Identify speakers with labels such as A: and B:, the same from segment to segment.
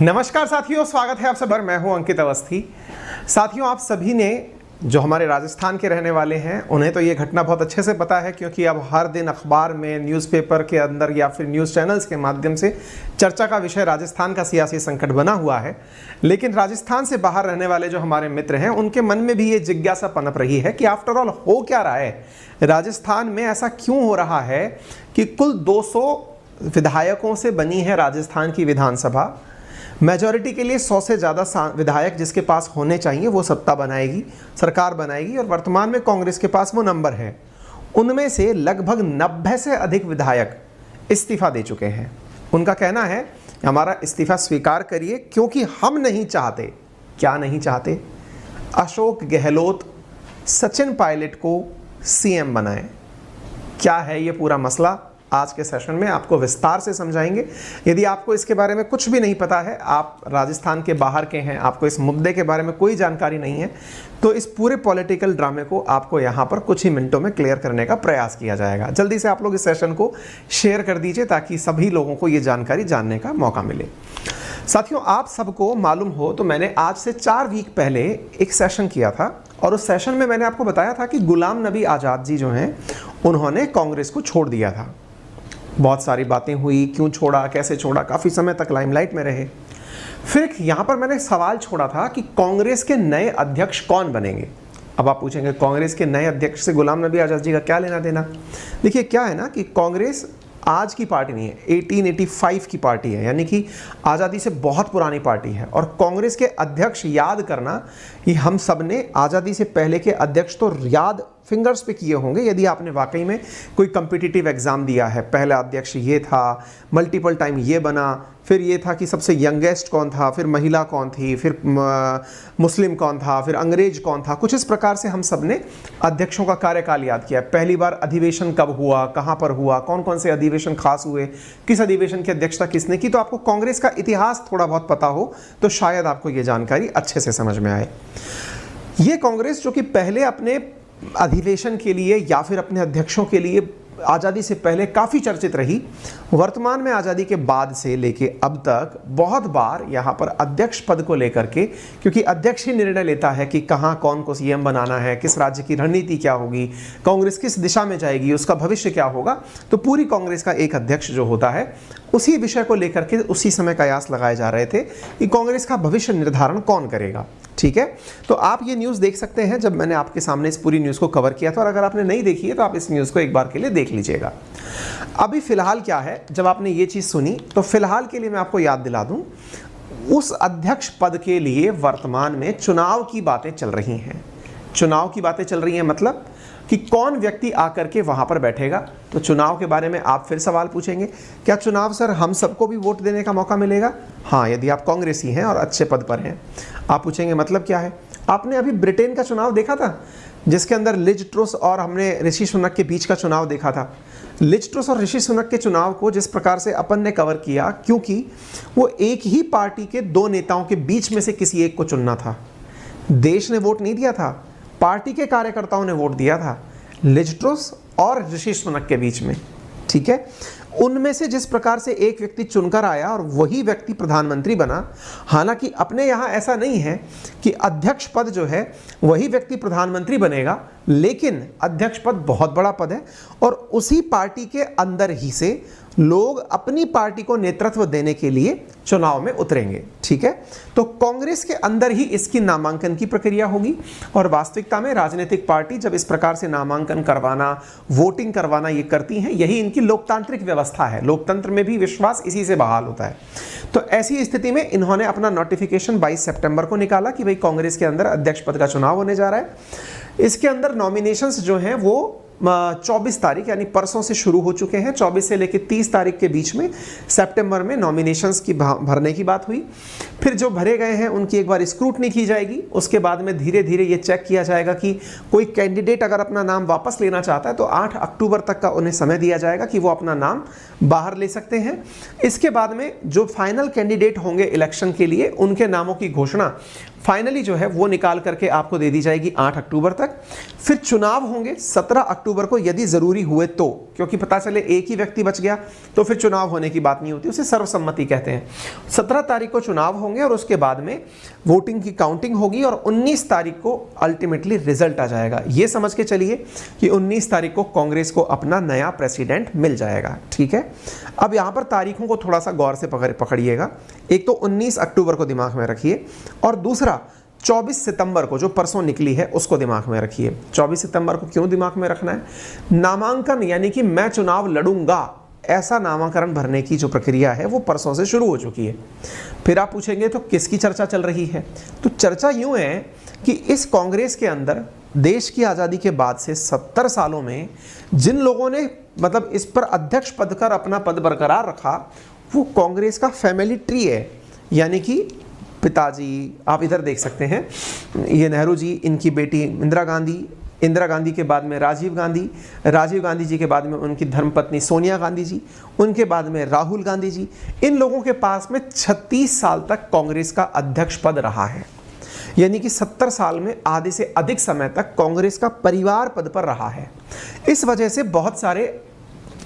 A: नमस्कार साथियों, स्वागत है आप सब पर। मैं हूं अंकित अवस्थी। साथियों, आप सभी ने जो हमारे राजस्थान के रहने वाले हैं उन्हें तो ये घटना बहुत अच्छे से पता है, क्योंकि अब हर दिन अखबार में, न्यूज़पेपर के अंदर या फिर न्यूज़ चैनल्स के माध्यम से चर्चा का विषय राजस्थान का सियासी संकट बना हुआ है। लेकिन राजस्थान से बाहर रहने वाले जो हमारे मित्र हैं उनके मन में भी ये जिज्ञासा पनप रही है कि आफ्टर ऑल हो क्या रहा है राजस्थान में। ऐसा क्यों हो रहा है कि कुल 200 विधायकों से बनी है राजस्थान की विधानसभा। मेजॉरिटी के लिए 100 से ज़्यादा विधायक जिसके पास होने चाहिए वो सत्ता बनाएगी, सरकार बनाएगी, और वर्तमान में कांग्रेस के पास वो नंबर है। उनमें से लगभग 90 से अधिक विधायक इस्तीफा दे चुके हैं। उनका कहना है हमारा इस्तीफा स्वीकार करिए क्योंकि हम नहीं चाहते। क्या नहीं चाहते? अशोक गहलोत सचिन पायलट को सीएम बनाएं। क्या है ये पूरा मसला, आज के सेशन में आपको विस्तार से समझाएंगे। यदि आपको इसके बारे में कुछ भी नहीं पता है, आप राजस्थान के बाहर के हैं, आपको इस मुद्दे के बारे में कोई जानकारी नहीं है, तो इस पूरे पॉलिटिकल ड्रामे को आपको यहाँ पर कुछ ही मिनटों में क्लियर करने का प्रयास किया जाएगा। जल्दी से आप लोग इस सेशन को शेयर कर दीजिए ताकि सभी लोगों को ये जानकारी जानने का मौका मिले। साथियों, आप सबको मालूम हो तो मैंने आज से 4 वीक पहले एक सेशन किया था, और उस सेशन में मैंने आपको बताया था कि गुलाम नबी आज़ाद जी जो हैं उन्होंने कांग्रेस को छोड़ दिया था। बहुत सारी बातें हुई, क्यों छोड़ा, कैसे छोड़ा, काफ़ी समय तक लाइमलाइट में रहे। फिर यहाँ पर मैंने सवाल छोड़ा था कि कांग्रेस के नए अध्यक्ष कौन बनेंगे। अब आप पूछेंगे कांग्रेस के नए अध्यक्ष से गुलाम नबी आज़ाद जी का क्या लेना देना। देखिए, क्या है ना कि कांग्रेस आज की पार्टी नहीं है, 1885 की पार्टी है, यानी कि आज़ादी से बहुत पुरानी पार्टी है। और कांग्रेस के अध्यक्ष याद करना कि हम सब ने आज़ादी से पहले के अध्यक्ष तो याद फिंगर्स पे किए होंगे यदि आपने वाकई में कोई कम्पिटिटिव एग्ज़ाम दिया है। पहला अध्यक्ष ये था, मल्टीपल टाइम ये बना, फिर ये था कि सबसे यंगेस्ट कौन था, फिर महिला कौन थी, फिर मुस्लिम कौन था, फिर अंग्रेज कौन था। कुछ इस प्रकार से हम सब ने अध्यक्षों का कार्यकाल याद किया। पहली बार अधिवेशन कब हुआ, कहाँ पर हुआ, कौन कौन से अधिवेशन खास हुए, किस अधिवेशन की अध्यक्षता किसने की। तो आपको कांग्रेस का इतिहास थोड़ा बहुत पता हो तो शायद आपको ये जानकारी अच्छे से समझ में आए। ये कांग्रेस जो कि पहले अपने अधिवेशन के लिए या फिर अपने अध्यक्षों के लिए आज़ादी से पहले काफ़ी चर्चित रही, वर्तमान में आज़ादी के बाद से लेके अब तक बहुत बार यहाँ पर अध्यक्ष पद को लेकर के, क्योंकि अध्यक्ष ही निर्णय लेता है कि कहाँ कौन को सीएम बनाना है, किस राज्य की रणनीति क्या होगी, कांग्रेस किस दिशा में जाएगी, उसका भविष्य क्या होगा। तो पूरी कांग्रेस का एक अध्यक्ष जो होता है, उसी विषय को लेकर के उसी समय कयास लगाए जा रहे थे कि कांग्रेस का भविष्य निर्धारण कौन करेगा। ठीक है, तो आप ये न्यूज़ देख सकते हैं जब मैंने आपके सामने इस पूरी न्यूज़ को कवर किया था, और अगर आपने नहीं देखी है तो आप इस न्यूज़ को एक बार के लिए देख लीजिएगा। अभी फिलहाल क्या है, जब आपने ये चीज़ सुनी तो फिलहाल के लिए मैं आपको याद दिला दूं, उस अध्यक्ष पद के लिए वर्तमान में चुनाव की बातें चल रही हैं। चुनाव की बातें चल रही हैं मतलब कि कौन व्यक्ति आकर के वहां पर बैठेगा। तो चुनाव के बारे में आप फिर सवाल पूछेंगे, क्या चुनाव सर हम सबको भी वोट देने का मौका मिलेगा? हाँ, यदि आप कांग्रेसी हैं और अच्छे पद पर हैं। आप पूछेंगे मतलब क्या है? आपने अभी ब्रिटेन का चुनाव देखा था जिसके अंदर लिज ट्रुस और हमने ऋषि सुनक के बीच का चुनाव देखा था। लिज ट्रुस और ऋषि सुनक के चुनाव को जिस प्रकार से अपन ने कवर किया, क्योंकि वो एक ही पार्टी के 2 नेताओं के बीच में से किसी एक को चुनना था। देश ने वोट नहीं दिया था, पार्टी के कार्यकर्ताओं ने वोट दिया था लिज ट्रुस और ऋषि सुनक के बीच में। ठीक है, उनमें से जिस प्रकार से एक व्यक्ति चुनकर आया और वही व्यक्ति प्रधानमंत्री बना। हालांकि अपने यहाँ ऐसा नहीं है कि अध्यक्ष पद जो है वही व्यक्ति प्रधानमंत्री बनेगा, लेकिन अध्यक्ष पद बहुत बड़ा पद है और उसी पार्टी के अंदर ही से लोग अपनी पार्टी को नेतृत्व देने के लिए चुनाव में उतरेंगे। ठीक है, तो कांग्रेस के अंदर ही इसकी नामांकन की प्रक्रिया होगी, और वास्तविकता में राजनीतिक पार्टी जब इस प्रकार से नामांकन करवाना, वोटिंग करवाना ये करती हैं, यही इनकी लोकतांत्रिक व्यवस्था है। लोकतंत्र में भी विश्वास इसी से बहाल होता है। तो ऐसी स्थिति में इन्होंने अपना नोटिफिकेशन 22 सितंबर को निकाला कि भाई कांग्रेस के अंदर अध्यक्ष पद का चुनाव होने जा रहा है। इसके अंदर नॉमिनेशंस जो हैं वो 24 तारीख यानी परसों से शुरू हो चुके हैं। 24 से लेकर 30 तारीख के बीच में सितंबर में नॉमिनेशंस की भरने की बात हुई। फिर जो भरे गए हैं उनकी एक बार स्क्रूटनी की जाएगी। उसके बाद में धीरे धीरे ये चेक किया जाएगा कि कोई कैंडिडेट अगर अपना नाम वापस लेना चाहता है तो 8 अक्टूबर तक का उन्हें समय दिया जाएगा कि वो अपना नाम बाहर ले सकते हैं। इसके बाद में जो फाइनल कैंडिडेट होंगे इलेक्शन के लिए, उनके नामों की घोषणा फाइनली जो है वो निकाल करके आपको दे दी जाएगी 8 अक्टूबर तक। फिर चुनाव होंगे 17 अक्टूबर को यदि ज़रूरी हुए तो, क्योंकि पता चले एक ही व्यक्ति बच गया तो फिर चुनाव होने की बात नहीं होती, उसे सर्वसम्मति कहते हैं। 17 तारीख को चुनाव होंगे और उसके बाद में वोटिंग की काउंटिंग होगी और 19 तारीख को अल्टीमेटली रिजल्ट आ जाएगा। ये समझ के चलिए कि 19 तारीख को कांग्रेस को अपना नया प्रेसिडेंट मिल जाएगा। ठीक है, अब यहाँ पर तारीखों को थोड़ा सा गौर से पकड़िएगा। एक तो 19 अक्टूबर को दिमाग में रखिए और दूसरा 24 सितंबर को जो परसों निकली है उसको दिमाग में रखिए। 24 सितंबर को क्यों दिमाग में रखना है? नामांकन यानी कि मैं चुनाव लड़ूंगा ऐसा नामांकन भरने की जो प्रक्रिया है वो परसों से शुरू हो चुकी है। फिर आप पूछेंगे तो किसकी चर्चा चल रही है? तो चर्चा यूं है कि इस कांग्रेस के अंदर देश की आज़ादी के बाद से 70 सालों में जिन लोगों ने मतलब इस पर अध्यक्ष पद कर अपना पद बरकरार रखा वो कांग्रेस का फैमिली ट्री है। यानी कि पिताजी, आप इधर देख सकते हैं, ये नेहरू जी, इनकी बेटी इंदिरा गांधी के बाद में राजीव गांधी जी के बाद में उनकी धर्मपत्नी सोनिया गांधी जी, उनके बाद में राहुल गांधी जी। इन लोगों के पास में 36 साल तक कांग्रेस का अध्यक्ष पद रहा है। यानी कि 70 साल में आधे से अधिक समय तक कांग्रेस का परिवार पद पर रहा है। इस वजह से बहुत सारे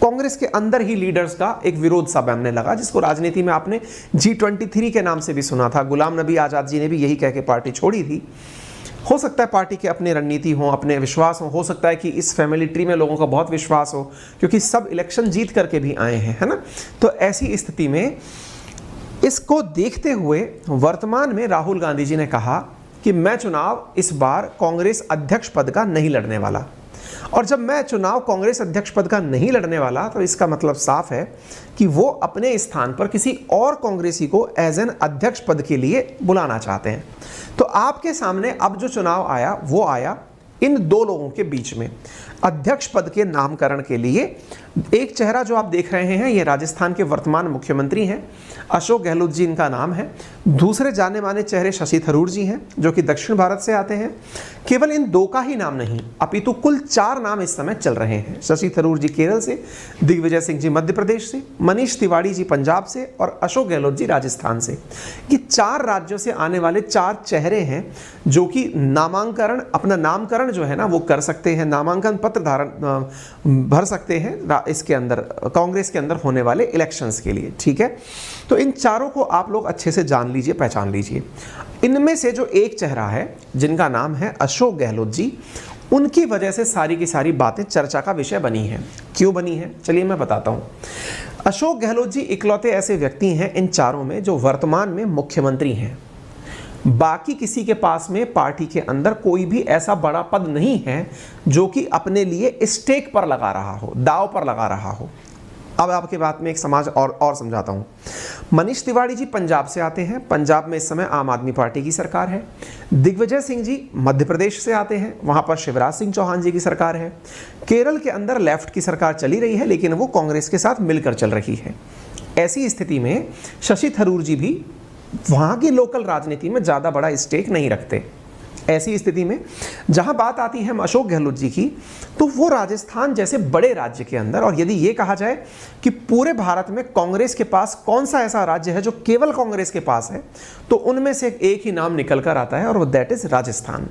A: कांग्रेस के अंदर ही लीडर्स का एक विरोध सा बनने लगा, जिसको राजनीति में आपने G23 के नाम से भी सुना था। गुलाम नबी आज़ाद जी ने भी यही कह के पार्टी छोड़ी थी। हो सकता है पार्टी के अपने रणनीति हो, अपने विश्वास हो सकता है कि इस फैमिली ट्री में लोगों का बहुत विश्वास हो, क्योंकि सब इलेक्शन जीत करके भी आए हैं, है ना। तो ऐसी स्थिति में इसको देखते हुए वर्तमान में राहुल गांधी जी ने कहा कि मैं चुनाव इस बार कांग्रेस अध्यक्ष पद का नहीं लड़ने वाला। और जब मैं चुनाव कांग्रेस अध्यक्ष पद का नहीं लड़ने वाला तो इसका मतलब साफ है कि वो अपने स्थान पर किसी और कांग्रेसी को एज एन अध्यक्ष पद के लिए बुलाना चाहते हैं। तो आपके सामने अब जो चुनाव आया वो आया इन दो लोगों के बीच में अध्यक्ष पद के नामकरण के लिए। एक चेहरा जो आप देख रहे हैं ये राजस्थान के वर्तमान मुख्यमंत्री हैं, अशोक गहलोत जी इनका नाम है। दूसरे जाने माने चेहरे शशि थरूर जी हैं जो कि दक्षिण भारत से आते हैं। केवल इन दो का ही नाम नहीं अपितु कुल 4 नाम इस समय चल रहे हैं। शशि थरूर जी केरल से, दिग्विजय सिंह जी मध्य प्रदेश से, मनीष तिवारी जी पंजाब से और अशोक गहलोत जी राजस्थान से। ये 4 राज्यों से आने वाले 4 चेहरे हैं जो कि अपना नामकरण जो है ना वो कर सकते हैं, नामांकन पत्र भर सकते हैं इसके अंदर कांग्रेस के अंदर होने वाले इलेक्शंस के लिए। ठीक है, तो इन चारों को आप लोग अच्छे से जान लीजिए, पहचान लीजिए। इनमें से जो एक चेहरा है जिनका नाम है अशोक गहलोत जी, उनकी वजह से सारी की सारी बातें चर्चा का विषय बनी है। क्यों बनी है चलिए मैं बताता हूं। अशोक गहलोत जी इकलौते ऐसे व्यक्ति हैं इन चारों में जो वर्तमान में मुख्यमंत्री हैं। बाकी किसी के पास में पार्टी के अंदर कोई भी ऐसा बड़ा पद नहीं है जो कि अपने लिए स्टेक पर लगा रहा हो, दांव पर लगा रहा हो। अब आपके बात में एक समाज और समझाता हूं। मनीष तिवारी जी पंजाब से आते हैं, पंजाब में इस समय आम आदमी पार्टी की सरकार है। दिग्विजय सिंह जी मध्य प्रदेश से आते हैं, वहां पर शिवराज सिंह चौहान जी की सरकार है। केरल के अंदर लेफ्ट की सरकार चली रही है लेकिन वो कांग्रेस के साथ मिलकर चल रही है। ऐसी स्थिति में शशि थरूर जी भी वहां की लोकल राजनीति में ज्यादा बड़ा स्टेक नहीं रखते। ऐसी स्थिति में जहां बात आती है अशोक गहलोत जी की, तो वो राजस्थान जैसे बड़े राज्य के अंदर, और यदि ये कहा जाए कि पूरे भारत में कांग्रेस के पास कौन सा ऐसा राज्य है जो केवल कांग्रेस के पास है, तो उनमें से एक ही नाम निकल कर आता है और वो दैट इज राजस्थान।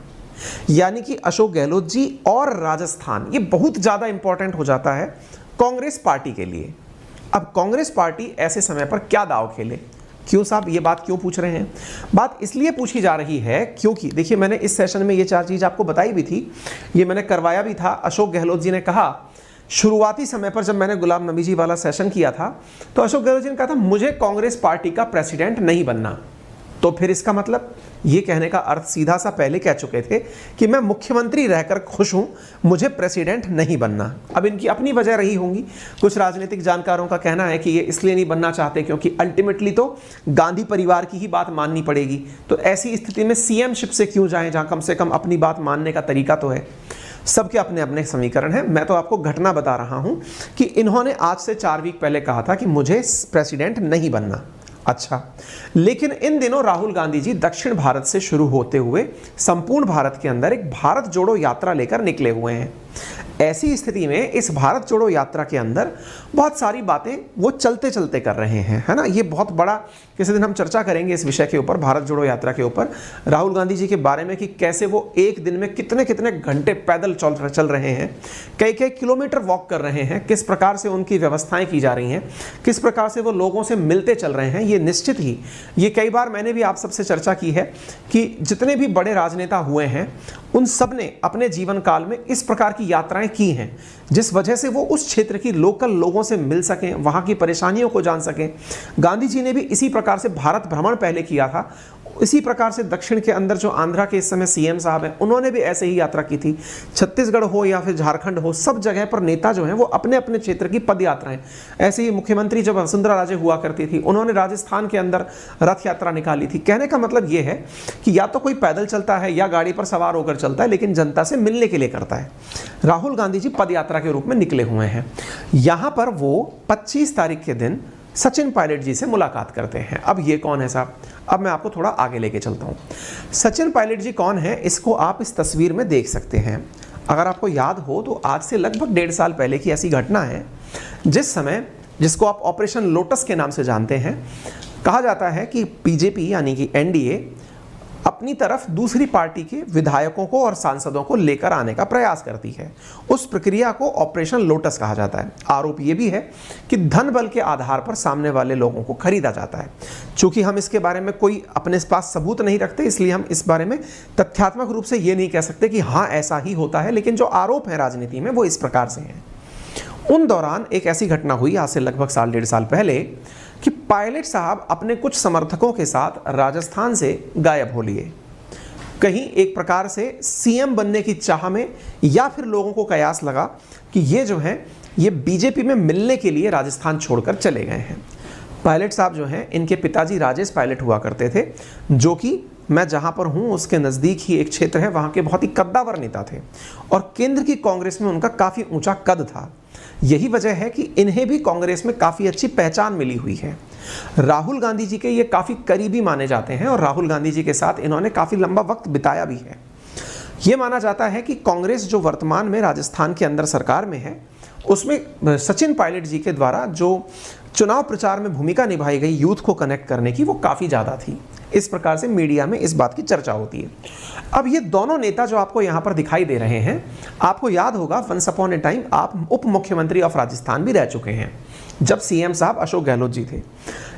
A: यानी कि अशोक गहलोत जी और राजस्थान ये बहुत ज्यादा इंपॉर्टेंट हो जाता है कांग्रेस पार्टी के लिए। अब कांग्रेस पार्टी ऐसे समय पर क्या दांव खेले? क्यों साहब ये बात क्यों पूछ रहे हैं? बात इसलिए पूछी जा रही है क्योंकि देखिए मैंने इस सेशन में ये 4 चीज़ आपको बताई भी थी, ये मैंने करवाया भी था। अशोक गहलोत जी ने कहा शुरुआती समय पर जब मैंने गुलाम नबी जी वाला सेशन किया था तो अशोक गहलोत जी ने कहा था मुझे कांग्रेस पार्टी का प्रेसिडेंट नहीं बनना। तो फिर इसका मतलब ये कहने का अर्थ सीधा सा पहले कह चुके थे कि मैं मुख्यमंत्री रहकर खुश हूं, मुझे प्रेसिडेंट नहीं बनना। अब इनकी अपनी वजह रही होंगी। कुछ राजनीतिक जानकारों का कहना है कि ये इसलिए नहीं बनना चाहते क्योंकि अल्टीमेटली तो गांधी परिवार की ही बात माननी पड़ेगी। तो ऐसी स्थिति में सीएमशिप से क्यों जाएं जहां कम से कम अपनी बात मानने का तरीका तो है। सबके अपने अपने समीकरण हैं। मैं तो आपको घटना बता रहा हूं कि इन्होंने आज से 4 वीक पहले कहा था कि मुझे प्रेसिडेंट नहीं बनना। अच्छा, लेकिन इन दिनों राहुल गांधी जी दक्षिण भारत से शुरू होते हुए संपूर्ण भारत के अंदर एक भारत जोड़ो यात्रा लेकर निकले हुए हैं। ऐसी स्थिति में इस भारत जोड़ो यात्रा के अंदर बहुत सारी बातें वो चलते चलते कर रहे हैं, है ना। ये बहुत बड़ा, किसी दिन हम चर्चा करेंगे इस विषय के ऊपर, भारत जोड़ो यात्रा के ऊपर, राहुल गांधी जी के बारे में कि कैसे वो एक दिन में कितने कितने घंटे पैदल चल रहे हैं, कई कई किलोमीटर वॉक कर रहे हैं, किस प्रकार से उनकी व्यवस्थाएं की जा रही हैं, किस प्रकार से वो लोगों से मिलते चल रहे हैं। ये निश्चित ही, ये कई बार मैंने भी आप सबसे चर्चा की है कि जितने भी बड़े राजनेता हुए हैं उन सब ने अपने जीवन काल में इस प्रकार की यात्राएं की हैं, जिस वजह से वो उस क्षेत्र की लोकल लोगों से मिल सकें, वहाँ की परेशानियों को जान सकें। गांधी जी ने भी इसी प्रकार से भारत भ्रमण पहले किया था, इसी प्रकार से दक्षिण के अंदर जो आंध्रा के इस समय सीएम साहब हैं, उन्होंने भी ऐसे ही यात्रा की थी। छत्तीसगढ़ हो या फिर झारखंड हो, सब जगह पर नेता जो हैं वो अपने अपने क्षेत्र की पद यात्राएं, ऐसे ही मुख्यमंत्री जब वसुंधरा राजे हुआ करती थी, उन्होंने राजस्थान के अंदर रथ यात्रा निकाली थी। कहने का मतलब ये है कि या तो कोई पैदल चलता है या गाड़ी पर सवार होकर चलता है, लेकिन जनता से मिलने के लिए करता है। राहुल गांधी जी पद यात्रा के रूप में निकले हुए हैं। यहाँ पर वो 25 तारीख के दिन सचिन पायलट जी से मुलाकात करते हैं। अब ये कौन है साहब, अब मैं आपको थोड़ा आगे लेके चलता हूँ। सचिन पायलट जी कौन है, इसको आप इस तस्वीर में देख सकते हैं। अगर आपको याद हो तो आज से लगभग 1.5 साल पहले की ऐसी घटना है जिस समय, जिसको आप ऑपरेशन लोटस के नाम से जानते हैं, कहा जाता है कि बीजेपी यानी कि एनडीए अपनी तरफ दूसरी पार्टी के विधायकों को और सांसदों को लेकर आने का प्रयास करती है। उस प्रक्रिया को ऑपरेशन लोटस कहा जाता है। आरोप यह भी है कि धन बल के आधार पर सामने वाले लोगों को खरीदा जाता है। चूंकि हम इसके बारे में कोई अपने पास सबूत नहीं रखते, इसलिए हम इस बारे में तथ्यात्मक रूप से ये नहीं कह सकते कि हाँ ऐसा ही होता है, लेकिन जो आरोप है राजनीति में वो इस प्रकार से हैं। उन दौरान एक ऐसी घटना हुई आज से लगभग 1.5 साल पहले कि पायलट साहब अपने कुछ समर्थकों के साथ राजस्थान से गायब हो लिए। कहीं एक प्रकार से सीएम बनने की चाह में, या फिर लोगों को कयास लगा कि ये जो हैं ये बीजेपी में मिलने के लिए राजस्थान छोड़कर चले गए हैं। पायलट साहब जो हैं, इनके पिताजी राजेश पायलट हुआ करते थे, जो कि मैं जहां पर हूं उसके नज़दीक ही एक क्षेत्र है, वहां के बहुत ही कद्दावर नेता थे और केंद्र की कांग्रेस में उनका काफ़ी ऊंचा कद था। यही वजह है कि इन्हें भी कांग्रेस में काफ़ी अच्छी पहचान मिली हुई है। राहुल गांधी जी के ये काफ़ी करीबी माने जाते हैं और राहुल गांधी जी के साथ इन्होंने काफ़ी लंबा वक्त बिताया भी है। ये माना जाता है कि कांग्रेस जो वर्तमान में राजस्थान के अंदर सरकार में है, उसमें सचिन पायलट जी के द्वारा जो चुनाव प्रचार में भूमिका निभाई गई यूथ को कनेक्ट करने की, वो काफ़ी ज़्यादा थी। इस प्रकार से मीडिया में इस बात की चर्चा होती है। अब ये दोनों नेता जो आपको यहाँ पर दिखाई दे रहे हैं, आपको याद होगा वंस अपॉन ए टाइम आप उप मुख्यमंत्री ऑफ राजस्थान भी रह चुके हैं, जब सीएम साहब अशोक गहलोत जी थे।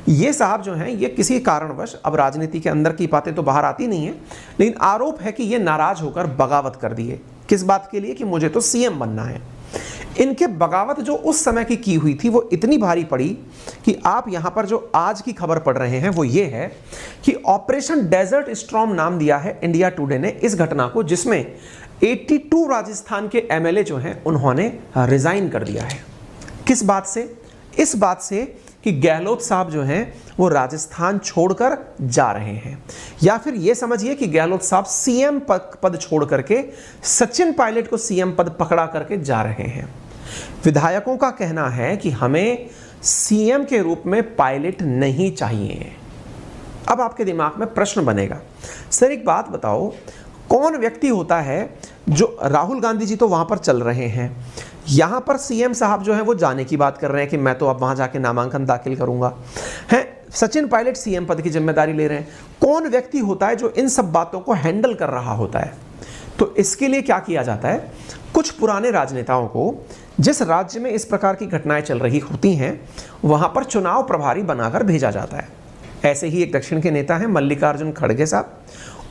A: ये साहब जो हैं, ये किसी कारणवश, अब राजनीति के अंदर की बातें तो बाहर आती नहीं है, लेकिन आरोप है कि ये नाराज होकर बगावत कर दिए। किस बात के लिए? कि मुझे तो सीएम बनना है। इनके बगावत जो उस समय की हुई थी वो इतनी भारी पड़ी कि आप यहां पर जो आज की खबर पढ़ रहे हैं वो ये है कि ऑपरेशन डेजर्ट स्टॉर्म नाम दिया है इंडिया टुडे ने इस घटना को, जिसमें 82 राजस्थान के एमएलए जो हैं उन्होंने रिजाइन कर दिया है। किस बात से? इस बात से कि गहलोत साहब जो हैं वो राजस्थान छोड़कर जा रहे हैं, या फिर ये समझिए कि गहलोत साहब सीएम पद छोड़ करके सचिन पायलट को सीएम पद पकड़ा करके जा रहे हैं। विधायकों का कहना है कि हमें सीएम के रूप में पायलट नहीं चाहिए। अब आपके दिमाग में प्रश्न बनेगा, सर एक बात बताओ, कौन व्यक्ति होता है जो, राहुल गांधी जी तो वहां पर चल रहे हैं, यहां पर सीएम साहब जो है वो जाने की बात कर रहे हैं कि मैं तो अब वहां जाके नामांकन दाखिल करूंगा, है सचिन पायलट सीएम पद की जिम्मेदारी ले रहे हैं। कौन व्यक्ति होता है जो इन सब बातों को हैंडल कर रहा होता है? तो इसके लिए क्या किया जाता है, कुछ पुराने राजनेताओं को जिस राज्य में इस प्रकार की घटनाएं चल रही होती हैं वहां पर चुनाव प्रभारी बनाकर भेजा जाता है। ऐसे ही एक दक्षिण के नेता हैं मल्लिकार्जुन खड़गे साहब,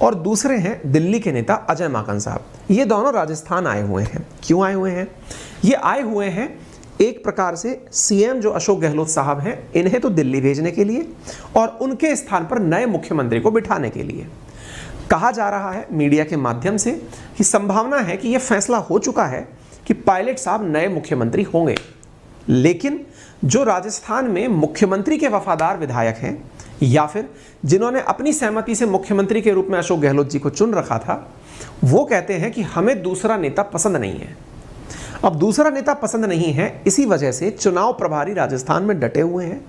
A: और दूसरे हैं दिल्ली के नेता अजय माकन साहब। ये दोनों राजस्थान आए हुए हैं। क्यों आए हुए हैं? ये आए हुए हैं एक प्रकार से सीएम जो अशोक गहलोत साहब हैं, इन्हें तो दिल्ली भेजने के लिए और उनके स्थान पर नए मुख्यमंत्री को बिठाने के लिए। कहा जा रहा है मीडिया के माध्यम से कि संभावना है कि यह फैसला हो चुका है कि पायलट साहब नए मुख्यमंत्री होंगे, लेकिन जो राजस्थान में मुख्यमंत्री के वफादार विधायक हैं या फिर जिन्होंने अपनी सहमति से मुख्यमंत्री के रूप में अशोक गहलोत जी को चुन रखा था, वो कहते हैं कि हमें दूसरा नेता पसंद नहीं है। अब दूसरा नेता पसंद नहीं है, इसी वजह से चुनाव प्रभारी राजस्थान में डटे हुए हैं।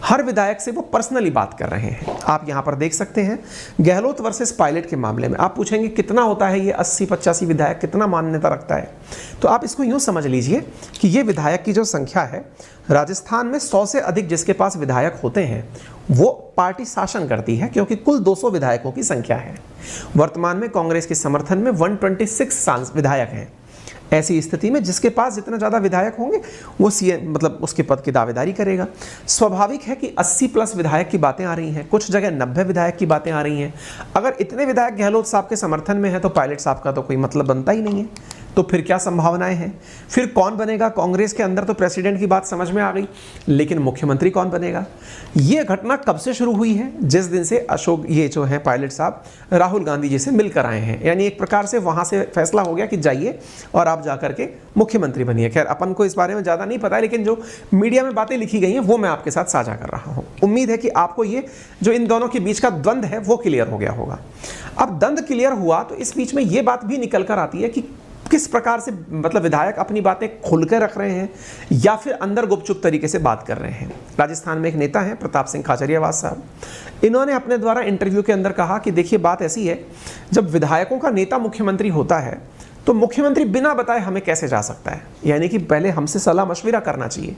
A: हर विधायक से वो पर्सनली बात कर रहे हैं। आप यहां पर देख सकते हैं गहलोत वर्सेस पायलट के मामले में। आप पूछेंगे कितना होता है ये 80-85 विधायक, कितना मान्यता रखता है? तो आप इसको यूं समझ लीजिए कि ये विधायक की जो संख्या है राजस्थान में 100 से अधिक जिसके पास विधायक होते हैं वो पार्टी शासन करती है, क्योंकि कुल 200 विधायकों की संख्या है। वर्तमान में कांग्रेस के समर्थन में 126 विधायक हैं। ऐसी स्थिति में जिसके पास जितना ज़्यादा विधायक होंगे वो सीएम मतलब उसके पद की दावेदारी करेगा। स्वाभाविक है कि 80+ विधायक की बातें आ रही हैं, कुछ जगह 90 विधायक की बातें आ रही हैं। अगर इतने विधायक गहलोत साहब के समर्थन में है तो पायलट साहब का तो कोई मतलब बनता ही नहीं है। तो फिर क्या संभावनाएं हैं? फिर कौन बनेगा कांग्रेस के अंदर? तो प्रेसिडेंट की बात समझ में आ गई, लेकिन मुख्यमंत्री कौन बनेगा? ये घटना कब से शुरू हुई है? जिस दिन से अशोक ये जो है पायलट साहब राहुल गांधी जी से मिलकर आए हैं। यानी एक प्रकार से वहां से फैसला हो गया कि जाइए और आप जाकर के मुख्यमंत्री बनिए। खैर अपन को इस बारे में ज़्यादा नहीं पता है, लेकिन जो मीडिया में बातें लिखी गई हैं वो मैं आपके साथ साझा कर रहा हूँ। उम्मीद है कि आपको ये जो इन दोनों के बीच का द्वंद्व है वो क्लियर हो गया होगा। अब द्वंद्व क्लियर हुआ तो इस बीच में ये बात भी निकल कर आती है कि किस प्रकार से मतलब विधायक अपनी बातें खुलकर रख रहे हैं या फिर अंदर गुपचुप तरीके से बात कर रहे हैं। राजस्थान में एक नेता हैं प्रताप सिंह खाचरियावास साहब, इन्होंने अपने द्वारा इंटरव्यू के अंदर कहा कि देखिए बात ऐसी है, जब विधायकों का नेता मुख्यमंत्री होता है तो मुख्यमंत्री बिना बताए हमें कैसे जा सकता है? यानी कि पहले हमसे सलाह मशविरा करना चाहिए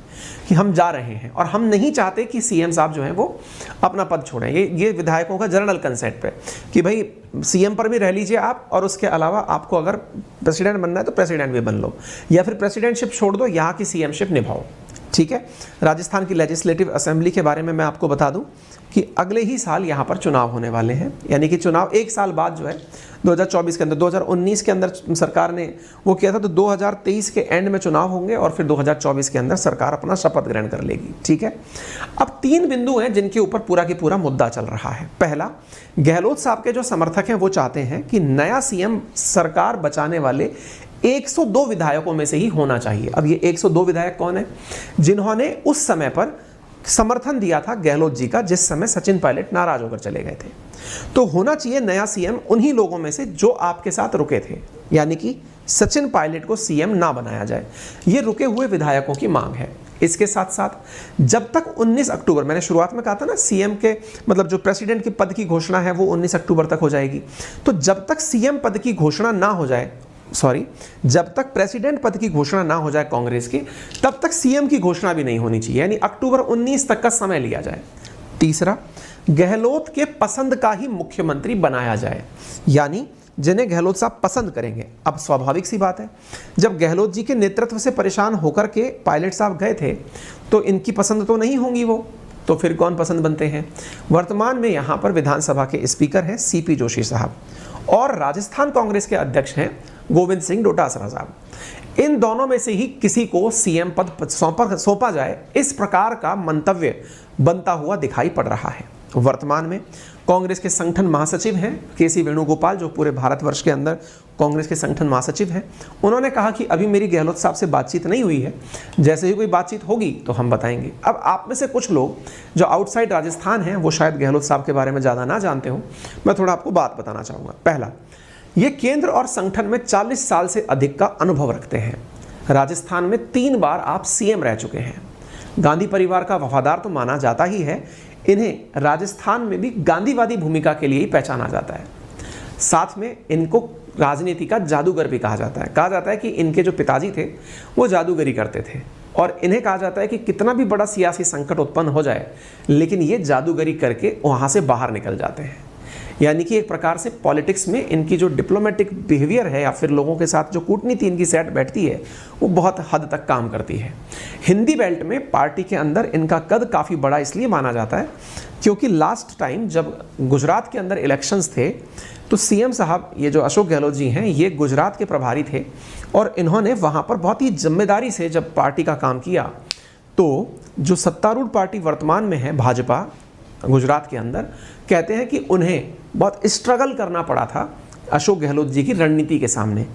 A: कि हम जा रहे हैं और हम नहीं चाहते कि सीएम साहब जो हैं वो अपना पद छोड़ें। ये विधायकों का जनरल कंसेप्ट है कि भाई सीएम पर भी रह लीजिए आप, और उसके अलावा आपको अगर प्रेसिडेंट बनना है तो प्रेसिडेंट भी बन लो, या फिर प्रेसिडेंटशिप छोड़ दो, यहाँ की सीएमशिप निभाओ। ठीक है। राजस्थान की लेजिस्लेटिव असेंबली के बारे में मैं आपको बता दूं कि अगले ही साल यहाँ पर चुनाव होने वाले हैं। यानी कि चुनाव एक साल बाद जो है 2024 के अंदर, 2019 के अंदर सरकार ने वो किया था, तो 2023 के एंड में चुनाव होंगे और फिर 2024 के अंदर सरकार अपना शपथ ग्रहण कर लेगी। ठीक है। अब 3 बिंदु हैं जिनके ऊपर पूरा की पूरा मुद्दा चल रहा है। पहला, गहलोत साहब के जो समर्थक हैं वो चाहते हैं कि नया सीएम सरकार बचाने वाले 102 विधायकों में से ही होना चाहिए। अब ये 102 विधायक कौन है? जिन्होंने उस समय पर समर्थन दिया था गहलोत जी का, जिस समय सचिन पायलट नाराज होकर चले गए थे। तो होना चाहिए नया सीएम उन्हीं लोगों में से जो आपके साथ रुके थे, यानी कि सचिन पायलट को सीएम ना बनाया जाए। ये रुके हुए विधायकों की मांग है। इसके साथ साथ जब तक 19 अक्टूबर, मैंने शुरुआत में कहा था ना सीएम के मतलब जो प्रेसिडेंट के पद की घोषणा है वो 19 अक्टूबर तक हो जाएगी, तो जब तक सीएम पद की घोषणा ना हो जाए, जब तक प्रेसिडेंट पद की घोषणा ना हो जाए कांग्रेस की, तब तक सीएम की घोषणा भी नहीं होनी चाहिए। यानी अक्टूबर 19 तक का समय लिया जाए। तीसरा, गहलोत के पसंद का ही मुख्यमंत्री बनाया जाए, यानी जिन्हें गहलोत साहब पसंद करेंगे। अब स्वाभाविक सी बात है, जब गहलोत जी के नेतृत्व से परेशान होकर के पायलट साहब गए थे तो इनकी पसंद तो नहीं होंगी वो, तो फिर कौन पसंद बनते हैं? वर्तमान में यहाँ पर विधानसभा के स्पीकर हैं सीपी जोशी साहब और राजस्थान कांग्रेस के अध्यक्ष हैं गोविंद सिंह डोटासरा साहब। इन दोनों में से ही किसी को सीएम पद सौंपा जाए, इस प्रकार का मंतव्य बनता हुआ दिखाई पड़ रहा है। वर्तमान में कांग्रेस के संगठन महासचिव हैं केसी वेणुगोपाल, जो पूरे भारतवर्ष के अंदर कांग्रेस के संगठन महासचिव हैं। उन्होंने कहा कि अभी मेरी गहलोत साहब से बातचीत नहीं हुई है, जैसे ही कोई बातचीत होगी तो हम बताएंगे। अब आप में से कुछ लोग जो आउटसाइड राजस्थान हैं वो शायद गहलोत साहब के बारे में ज़्यादा ना जानते हो, मैं थोड़ा आपको बात बताना चाहूँगा। पहला, ये केंद्र और संगठन में 40 साल से अधिक का अनुभव रखते हैं। राजस्थान में 3 बार आप सीएम रह चुके हैं। गांधी परिवार का वफादार तो माना जाता ही है, इन्हें राजस्थान में भी गांधीवादी भूमिका के लिए ही पहचाना जाता है। साथ में इनको राजनीति का जादूगर भी कहा जाता है। कहा जाता है कि इनके जो पिताजी थे वो जादूगरी करते थे और इन्हें कहा जाता है कि कितना भी बड़ा सियासी संकट उत्पन्न हो जाए लेकिन ये जादूगरी करके वहाँ से बाहर निकल जाते हैं। यानी कि एक प्रकार से पॉलिटिक्स में इनकी जो डिप्लोमेटिक बिहेवियर है या फिर लोगों के साथ जो कूटनीति इनकी सेट बैठती है वो बहुत हद तक काम करती है। हिंदी बेल्ट में पार्टी के अंदर इनका कद काफ़ी बड़ा इसलिए माना जाता है क्योंकि लास्ट टाइम जब गुजरात के अंदर इलेक्शंस थे तो सीएम साहब ये जो अशोक गहलोत जी हैं ये गुजरात के प्रभारी थे और इन्होंने वहाँ पर बहुत ही जिम्मेदारी से जब पार्टी का काम किया तो जो सत्तारूढ़ पार्टी वर्तमान में है भाजपा गुजरात के अंदर, कहते हैं कि उन्हें बहुत स्ट्रगल करना पड़ा था अशोक गहलोत जी की रणनीति के सामने।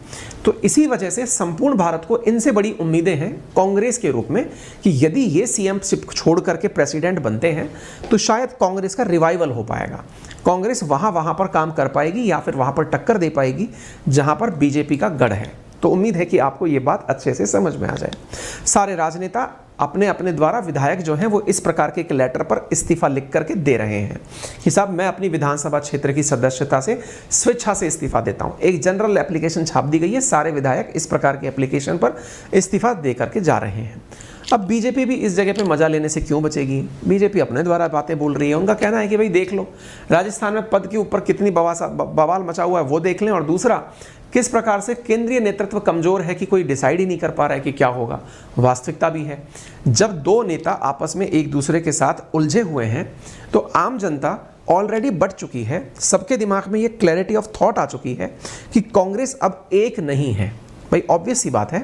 A: तो इसी वजह से संपूर्ण भारत को इनसे बड़ी उम्मीदें हैं कांग्रेस के रूप में कि यदि ये सीएमशिप छोड़ करके प्रेसिडेंट बनते हैं तो शायद कांग्रेस का रिवाइवल हो पाएगा। कांग्रेस वहाँ पर काम कर पाएगी या फिर वहाँ पर टक्कर दे पाएगी जहाँ पर बीजेपी का गढ़ है। तो उम्मीद है कि आपको ये बात अच्छे से समझ में आ जाए। सारे राजनेता अपने अपने द्वारा विधायक जो हैं वो इस प्रकार के एक लेटर पर इस्तीफा लिख करके दे रहे हैं कि साहब मैं अपनी विधानसभा क्षेत्र की सदस्यता से स्वेच्छा से इस्तीफा देता हूं। एक जनरल एप्लीकेशन छाप दी गई है, सारे विधायक इस प्रकार की एप्लीकेशन पर इस्तीफा दे करके जा रहे हैं। अब बीजेपी भी इस जगह पे मजा लेने से क्यों बचेगी? बीजेपी अपने द्वारा बातें बोल रही है। उनका कहना है कि भाई देख लो, राजस्थान में पद के ऊपर कितनी बवाल मचा हुआ है वो देख लें, और दूसरा किस प्रकार से केंद्रीय नेतृत्व कमजोर है कि कोई डिसाइड ही नहीं कर पा रहा है कि क्या होगा। वास्तविकता भी है, जब दो नेता आपस में एक दूसरे के साथ उलझे हुए हैं तो आम जनता ऑलरेडी बढ़ चुकी है, सबके दिमाग में ये क्लैरिटी ऑफ थॉट आ चुकी है कि कांग्रेस अब एक नहीं है। भाई ऑब्वियस सी बात है,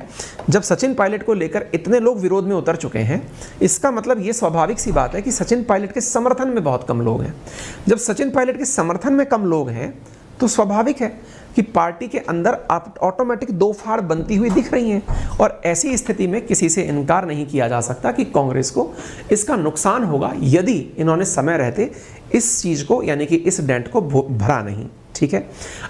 A: जब सचिन पायलट को लेकर इतने लोग विरोध में उतर चुके हैं, इसका मतलब ये स्वाभाविक सी बात है कि सचिन पायलट के समर्थन में बहुत कम लोग हैं। जब सचिन पायलट के समर्थन में कम लोग हैं तो स्वाभाविक है कि पार्टी के अंदर ऑटोमेटिक दो फाड़ बनती हुई दिख रही हैं, और ऐसी स्थिति में किसी से इनकार नहीं किया जा सकता कि कांग्रेस को इसका नुकसान होगा यदि इन्होंने समय रहते इस चीज़ को, यानी कि इस डेंट को भरा नहीं। ठीक है,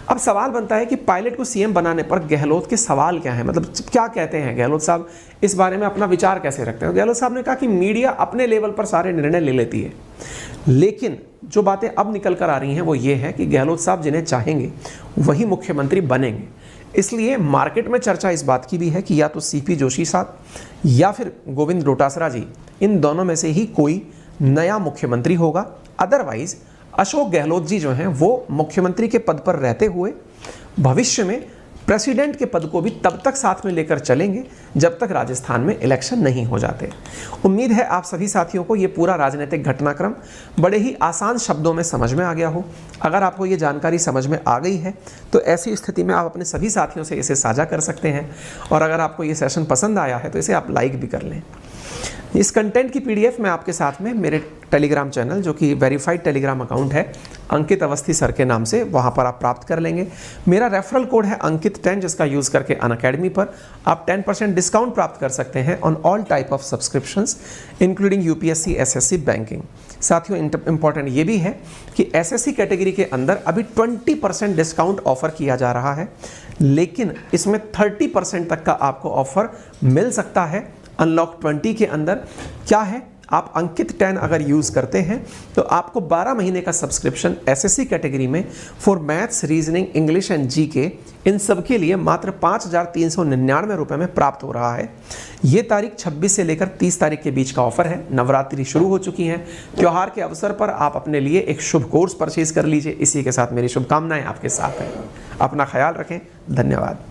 A: अब सवाल बनता है कि पायलट को सीएम बनाने पर गहलोत के सवाल क्या है, मतलब क्या कहते हैं गहलोत साहब, इस बारे में अपना विचार कैसे रखते हैं? गहलोत साहब ने कहा कि मीडिया अपने लेवल पर सारे निर्णय ले लेती है, लेकिन जो बातें अब निकल कर आ रही हैं वो ये है कि गहलोत साहब जिन्हें चाहेंगे वही मुख्यमंत्री बनेंगे। इसलिए मार्केट में चर्चा इस बात की भी है कि या तो सीपी जोशी साहब या फिर गोविंद डोटासरा जी, इन दोनों में से ही कोई नया मुख्यमंत्री होगा। अदरवाइज अशोक गहलोत जी जो हैं वो मुख्यमंत्री के पद पर रहते हुए भविष्य में प्रेसिडेंट के पद को भी तब तक साथ में लेकर चलेंगे जब तक राजस्थान में इलेक्शन नहीं हो जाते। उम्मीद है आप सभी साथियों को ये पूरा राजनीतिक घटनाक्रम बड़े ही आसान शब्दों में समझ में आ गया हो। अगर आपको ये जानकारी समझ में आ गई है तो ऐसी स्थिति में आप अपने सभी साथियों से इसे साझा कर सकते हैं, और अगर आपको ये सेशन पसंद आया है तो इसे आप लाइक भी कर लें। इस कंटेंट की पीडीएफ मैं आपके साथ में मेरे टेलीग्राम चैनल, जो कि वेरीफाइड टेलीग्राम अकाउंट है अंकित अवस्थी सर के नाम से, वहाँ पर आप प्राप्त कर लेंगे। मेरा रेफरल कोड है अंकित10, जिसका यूज़ करके अनअकैडमी पर आप 10% डिस्काउंट प्राप्त कर सकते हैं on all type of subscriptions including UPSC, SSC, banking. साथियों इंपॉर्टेंट ये भी है कि एसएससी कैटेगरी के अंदर अभी 20% डिस्काउंट ऑफर किया जा रहा है, लेकिन इसमें 30% तक का आपको ऑफर मिल सकता है अनलॉक 20 के अंदर। क्या है, आप अंकित 10 अगर यूज़ करते हैं तो आपको 12 महीने का सब्सक्रिप्शन एसएससी कैटेगरी में for maths, reasoning, English and GK, इन सब के लिए मात्र 5,399 रुपये में प्राप्त हो रहा है। ये तारीख 26 से लेकर 30 तारीख के बीच का ऑफर है। नवरात्रि शुरू हो चुकी हैं, त्यौहार के अवसर पर आप अपने लिए एक शुभ कोर्स परचेज कर लीजिए। इसी के साथ मेरी शुभकामनाएं आपके साथ हैं। अपना ख्याल रखें, धन्यवाद।